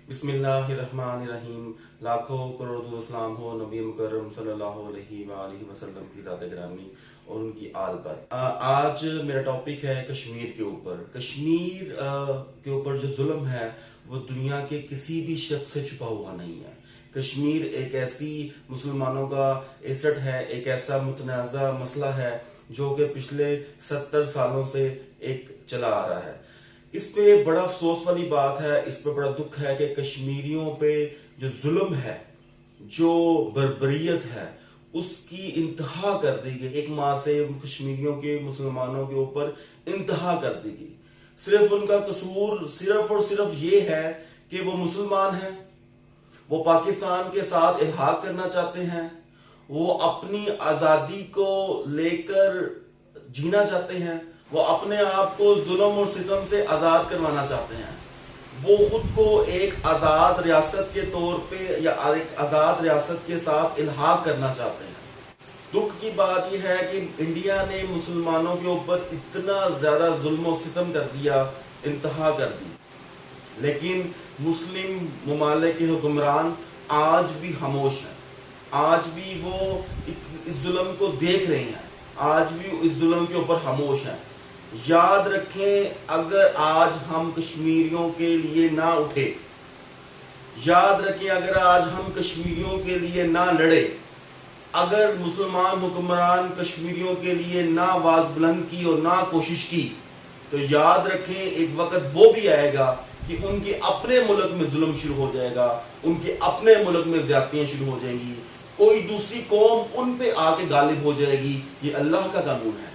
बिस्मिल्लाहिर्रहमानिर्रहीम। लाखों करोड़ों सलाम हो नबी मुकर्रम सल्लल्लाहु अलैहि वसल्लम की ज़ात गिरामी और उनकी आल पर। आज मेरा टॉपिक है कश्मीर के ऊपर। कश्मीर के ऊपर जो जुल्म है वो दुनिया के किसी भी शख्स से छुपा हुआ नहीं है। कश्मीर एक ऐसी मुसलमानों का एसेट है, एक ऐसा मुतनाज़ा मसला है जो कि पिछले 70 सालों से एक चला आ रहा है। इस पे बड़ा अफसोस वाली बात है, इस पे बड़ा दुख है कि कश्मीरियों पे जो जुल्म है, जो बर्बरियत है, उसकी इंतहा कर दी गई। एक माह से कश्मीरियों के मुसलमानों के ऊपर इंतहा कर दी गई। सिर्फ उनका कसूर सिर्फ और सिर्फ ये है कि वो मुसलमान हैं, वो पाकिस्तान के साथ इल्हाक करना चाहते हैं, वो अपनी आज़ादी को लेकर जीना चाहते हैं, वो अपने आप को जुल्म और सितम से आज़ाद करवाना चाहते हैं। वो खुद को एक आज़ाद रियासत के तौर पे या एक आज़ाद रियासत के साथ इल्हाक करना चाहते हैं। दुख की बात यह है कि इंडिया ने मुसलमानों के ऊपर इतना ज़्यादा जुल्म और सितम कर दिया, इंतहा कर दी, लेकिन मुस्लिम ममालिक के हुक्मरान आज भी खामोश हैं। आज भी वो इस जुल्म को देख रहे हैं, आज भी इस जुल्म के ऊपर खामोश हैं। याद रखें, अगर आज हम कश्मीरियों के लिए ना उठे, याद रखें अगर आज हम कश्मीरियों के लिए ना लड़े, अगर मुसलमान हुक्मरान कश्मीरियों के लिए ना आवाज बुलंद की और ना कोशिश की, तो याद रखें एक वक्त वो भी आएगा कि उनके अपने मुल्क में जुल्म शुरू हो जाएगा, उनके अपने मुल्क में ज्यादतियां शुरू हो जाएंगी, कोई दूसरी कौम उन पे आके गालिब हो जाएगी। ये अल्लाह का कानून है।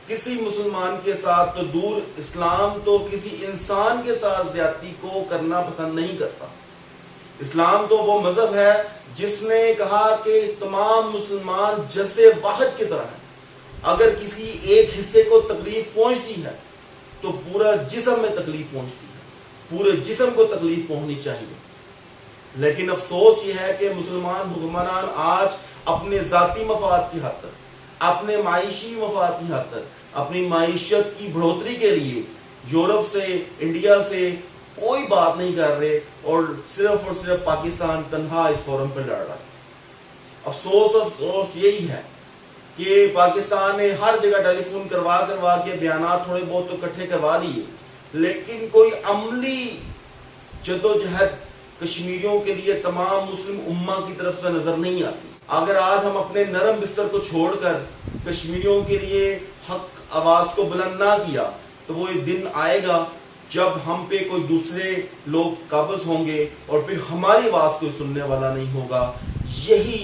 किसी मुसलमान के साथ तो दूर, इस्लाम तो किसी इंसान के साथ ज्यादती को करना पसंद नहीं करता। इस्लाम तो वो मजहब है जिसने कहा कि तमाम मुसलमान जैसे वाहिद की तरह हैं। अगर किसी एक हिस्से को तकलीफ पहुंचती है तो पूरा जिस्म में तकलीफ पहुंचती है, पूरे जिस्म को तकलीफ पहुंचनी चाहिए। लेकिन अफसोस ये है कि मुसलमान हुक्मरान आज अपने जाती मफाद की हद तक, अपने माइशी मफाद की हद तक, अपनी माइशत की बढ़ोतरी के लिए यूरोप से, इंडिया से कोई बात नहीं कर रहे और सिर्फ पाकिस्तान तन्हा इस फोरम पर लड़ रहा है। अफसोस यही है कि पाकिस्तान ने हर जगह टेलीफोन करवा के बयानात थोड़े बहुत तो इकट्ठे करवा लिए, लेकिन कोई अमली जदोजहद कश्मीरियों के लिए तमाम मुस्लिम उम्मा की तरफ से नजर नहीं आती। अगर आज हम अपने नरम बिस्तर को छोड़कर कश्मीरियों के लिए हक आवाज को बुलंद ना किया, तो वो एक दिन आएगा जब हम पे कोई दूसरे लोग काबिज होंगे और फिर हमारी आवाज कोई सुनने वाला नहीं होगा। यही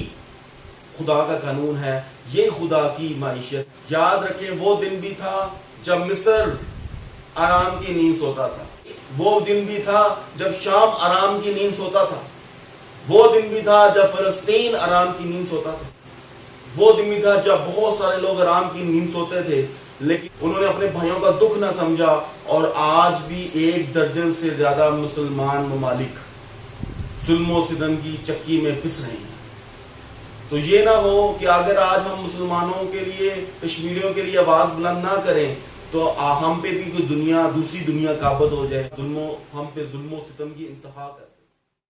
खुदा का कानून है, ये खुदा की माइशत। याद रखें, वो दिन भी था जब मिस्र आराम की नींद सोता था, वो दिन भी था जब शाम आराम की नींद सोता था, वो दिन भी था जब फलस्तीन आराम की नींद सोता था, वो दिन भी था जब बहुत सारे लोग आराम की नींद सोते थे, लेकिन उन्होंने अपने भाइयों का दुख ना समझा। और आज भी 1 दर्जन से ज्यादा मुसलमान ममालिक जुल्म और सितम की चक्की में पिस रहे हैं। तो ये ना हो कि अगर आज हम मुसलमानों के लिए, कश्मीरियों के लिए आवाज बुलंद ना करें तो हम पे भी कोई दूसरी दुनिया काबज हो जाए, हम पे जुल्म और सितम की इंतहा कर।